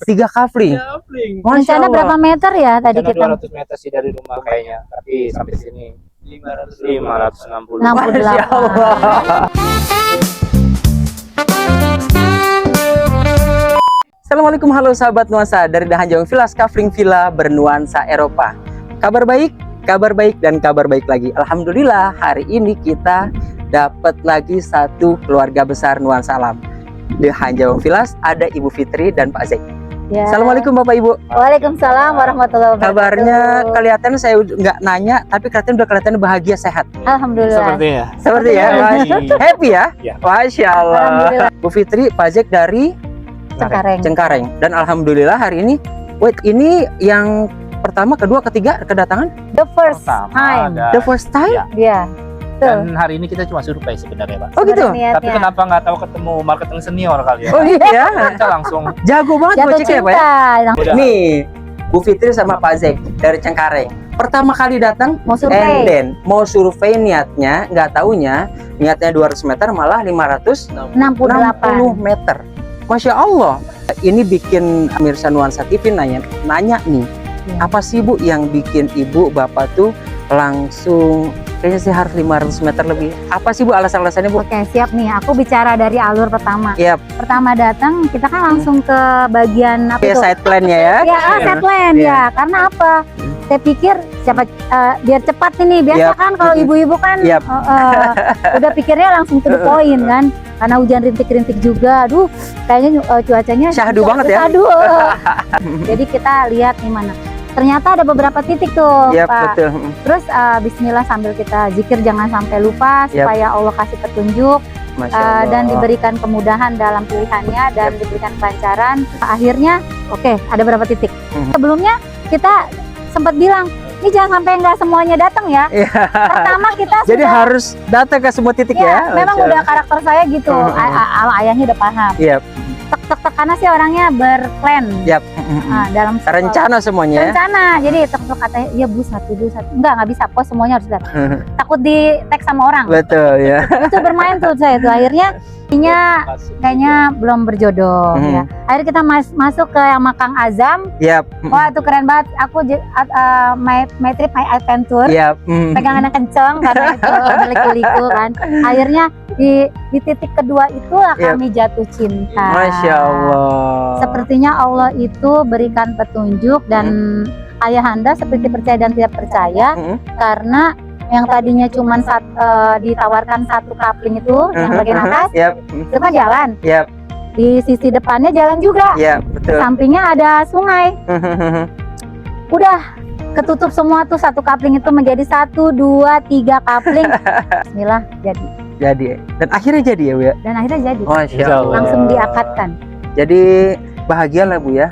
3 kafling. Masya Rencana Allah. berapa meter ya tadi Rencana kita? 200 meter sih dari rumah kayaknya, tapi sampai sini 560. 68. Masya Allah. Assalamualaikum, halo sahabat nuansa dari Dahan Villas, Kafling Villa bernuansa Eropa. Kabar baik, dan kabar baik lagi. Alhamdulillah, hari ini kita dapat lagi satu keluarga besar nuansa alam. Di Dahan Villas ada Ibu Fitri dan Pak Zek. Ya. Assalamualaikum Bapak Ibu. Waalaikumsalam warahmatullahi wabarakatuh. Kabarnya kelihatan, saya nggak nanya, tapi kelihatan bahagia, sehat. Alhamdulillah. Seperti ya, happy ya? Ya. Masya Allah. Alhamdulillah. Bu Fitri, Pak Zek dari Cengkareng. Dan alhamdulillah hari ini, ini yang pertama, kedua, ketiga kedatangan? The first time. The first time? Ya. Dan hari ini kita cuma survei sebenarnya, Pak. Oh gitu? Tapi kenapa nggak tahu ketemu marketing senior kali ya? Oh iya. Kita langsung Jago banget Bu Jatuh Cek ya Pak ya? cinta. Nih, Bu Fitri sama Pak Zek dari Cengkareng. Pertama kali datang, Mau survei. mau survei niatnya, nggak taunya niatnya 200 meter malah 560 68. meter. Masya Allah. Ini bikin Mirsa Nuansa TV nanya nih, apa sih Bu yang bikin Ibu Bapak tuh langsung kayaknya sih harus 500 meter lebih? Apa sih Bu alasan-alasannya Bu? Oke, siap nih. Aku bicara dari alur pertama. Yap. Pertama datang, kita kan langsung ke bagian apa Ya, tuh? side plan-nya ya. Ya, set plan Iya. ya. Karena apa? Saya pikir siapa biar cepat ini. Biasa Yap. kan kalau ibu-ibu kan Yap. udah pikirnya langsung to the point kan. Karena hujan rintik-rintik juga. Aduh, kayaknya cuacanya Syahdu banget ya. Aduh. Jadi kita lihat di mana. Ternyata ada beberapa titik tuh, Yap, Pak. betul. Terus bismillah sambil kita zikir jangan sampai lupa Yap. supaya Allah kasih petunjuk Masya Allah. dan diberikan kemudahan dalam pilihannya dan diberikan kelancaran. Akhirnya oke, ada berapa titik. Sebelumnya kita sempat bilang, ini jangan sampai nggak semuanya datang ya. Iya. Pertama kita Jadi sudah harus datang ke semua titik ya. memang Masya udah Allah. karakter saya gitu. Ayahnya udah paham. Iya. Tek karena sih orangnya berplan. Yap. Nah, dalam Rencana semuanya ya. rencana. Jadi tek katanya, iya Bu, satu. Nggak bisa, pos semuanya harus datang. Takut di tag sama orang. Betul ya. Itu bermain tuh saya tuh. Akhirnya kayaknya belum berjodoh ya. Akhirnya kita masuk ke yang Makang Azam. Yap. Wah, itu keren banget. Aku my trip, my adventure. Yap. Pegangannya kenceng karena itu liku-liku kan. Akhirnya di titik kedua itulah kami jatuh cinta. Masya Allah. Sepertinya Allah itu berikan petunjuk dan ayahanda seperti percaya dan tidak percaya karena yang tadinya cuma ditawarkan satu kapling itu yang bagian atas Yap. itu kan jalan. Yap. Di sisi depannya jalan juga. Yap, betul. Sampingnya ada sungai. Udah ketutup semua tuh, satu kapling itu menjadi 1, 2, 3 kapling. Bismillah Jadi dan akhirnya jadi ya Bu ya. dan akhirnya jadi. Masya Allah. Langsung diakatkan. Jadi bahagia lah Bu ya.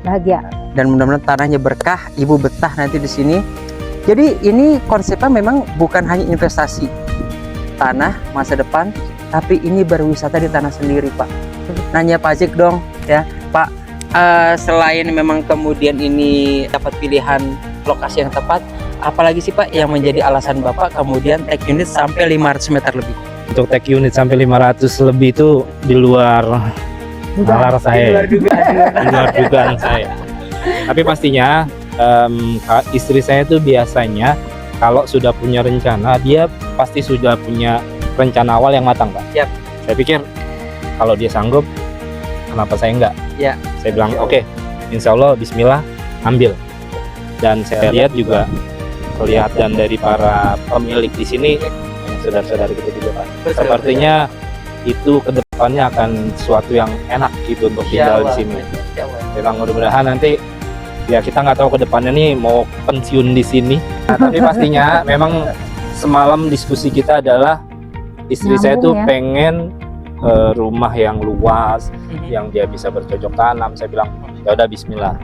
Bahagia. Dan mudah-mudahan tanahnya berkah, Ibu betah nanti di sini. Jadi ini konsepnya memang bukan hanya investasi tanah masa depan, tapi ini berwisata di tanah sendiri Pak. Nanya Pak Zek dong ya Pak, selain memang kemudian ini dapat pilihan lokasi yang tepat, apalagi sih Pak yang menjadi alasan Bapak kemudian take unit sampai 500 meter lebih? untuk tag unit sampai 500 lebih itu di luar nalar saya, di luar dugaan saya. Tapi pastinya istri saya tuh biasanya kalau sudah punya rencana, dia pasti sudah punya rencana awal yang matang, Pak. Yap. Saya pikir kalau dia sanggup, kenapa saya enggak? Ya. Saya bilang oke, insya Allah Bismillah, ambil. Dan saya lihat juga kelihatan dari para pemilik di sini, saudara-saudara kita juga, Pak. Sepertinya itu kedepannya akan sesuatu yang enak gitu untuk tinggal di sini. Memang mudah-mudahan nanti ya kita nggak tahu kedepannya nih mau pensiun di sini. Nah, tapi pastinya memang semalam diskusi kita adalah istri saya tuh pengen rumah yang luas, yang dia bisa bercocok tanam. Saya bilang ya udah Bismillah.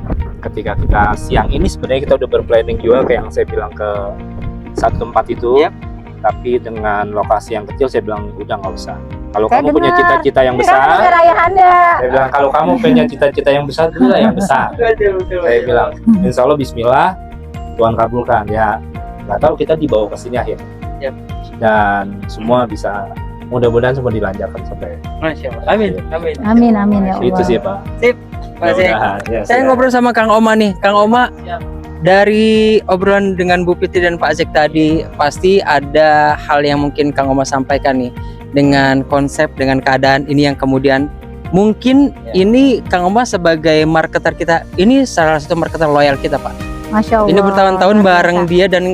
Ketika kita siang ini sebenarnya kita udah berplanning juga kayak yang saya bilang ke satu tempat itu. Tapi dengan lokasi yang kecil saya bilang udah nggak usah. Kalau kamu punya cita-cita yang besar, saya bilang kalau kamu punya cita-cita yang besar, itulah yang besar. Saya bilang insya Allah Bismillah, Tuhan kabulkan ya. Nggak tahu kita dibawa ke sini akhirnya. Dan semua bisa, mudah-mudahan semua dilancarkan sampai. Masya Allah. Amin. Amin ya Allah. Itu sih Pak. Sip. Pak Zek. Mudah-mudahan, ya, Saya siap. ngobrol sama Kang Oma nih. Kang Oma, dari obrolan dengan Bu Fitri dan Pak Zek tadi, pasti ada hal yang mungkin Kang Oma sampaikan nih dengan konsep, dengan keadaan ini yang kemudian mungkin ini Kang Oma sebagai marketer kita, ini salah satu marketer loyal kita, Pak. Masya Allah. Ini bertahun-tahun luar bareng biasa. dia dan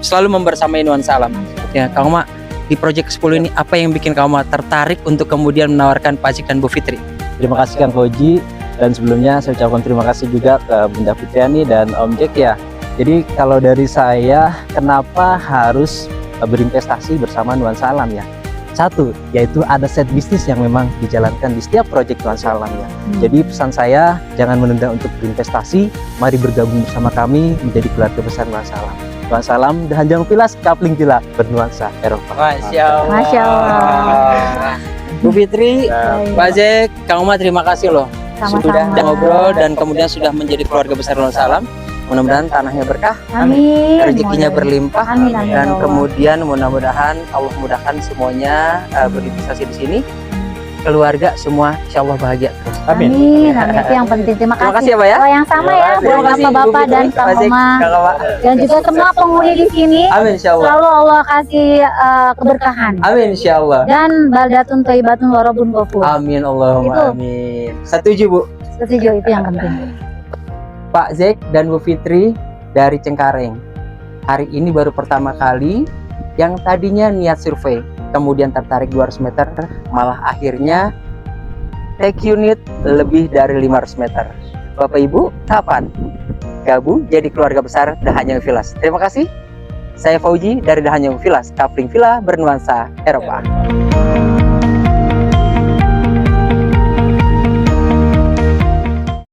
selalu membersamai nuansa alam. Ya, Kang Oma, di Project 10 ini apa yang bikin Kang Oma tertarik untuk kemudian menawarkan Pak Zek dan Bu Fitri? Terima kasih Kang Fauji, dan sebelumnya saya ucapkan terima kasih juga ke Bunda Fitriani dan Om Jack ya. Jadi kalau dari saya, kenapa harus berinvestasi bersama Nuansa Alam ya? Satu, yaitu ada set bisnis yang memang dijalankan di setiap proyek Nuansa Alam ya. Jadi pesan saya, jangan menunda untuk berinvestasi, mari bergabung bersama kami menjadi keluarga besar Nuansa Alam. Nuansa Alam, Hanjang Vilas, Kapling Villa, bernuansa Eropa. Masya Allah. Masya Allah. Bu Fitri, Baik. Pak Zek, Kang Oma terima kasih loh. Sudah Sama-sama. ngobrol dan kemudian sudah menjadi keluarga besar Nuansa Alam. Mudah-mudahan tanahnya berkah, Amin. rezekinya berlimpah, Amin, amin, dan ya Allah. kemudian mudah-mudahan Allah mudahkan semuanya berinvestasi di sini. Keluarga semua insya Allah bahagia terus. Amin. Amin. Itu yang penting. Terima Terima kasih kasih. ya, Pak ya. Oh, yang sama ya Terima buat kasih, Bu bapak-bapak Fitri, dan Pak Kang Zek, Oma Kang Oma. dan juga semua penghuni di sini. Amin insya Allah. Selalu Allah kasih keberkahan Amin insya Allah. dan baldatun thayyibatun wa rabbun ghafur. Amin Allahumma Itu. amin. Setuju Bu. Setuju, itu yang penting. Pak Zek dan Bu Fitri dari Cengkareng. Hari ini baru pertama kali yang tadinya niat survei, kemudian tertarik 200 meter, malah akhirnya take unit lebih dari 500 meter. Bapak Ibu, kapan gabung jadi keluarga besar Dahanyang Villas? Terima kasih. Saya Fauji dari Dahanyang Villas, Kapling Villa bernuansa Eropa.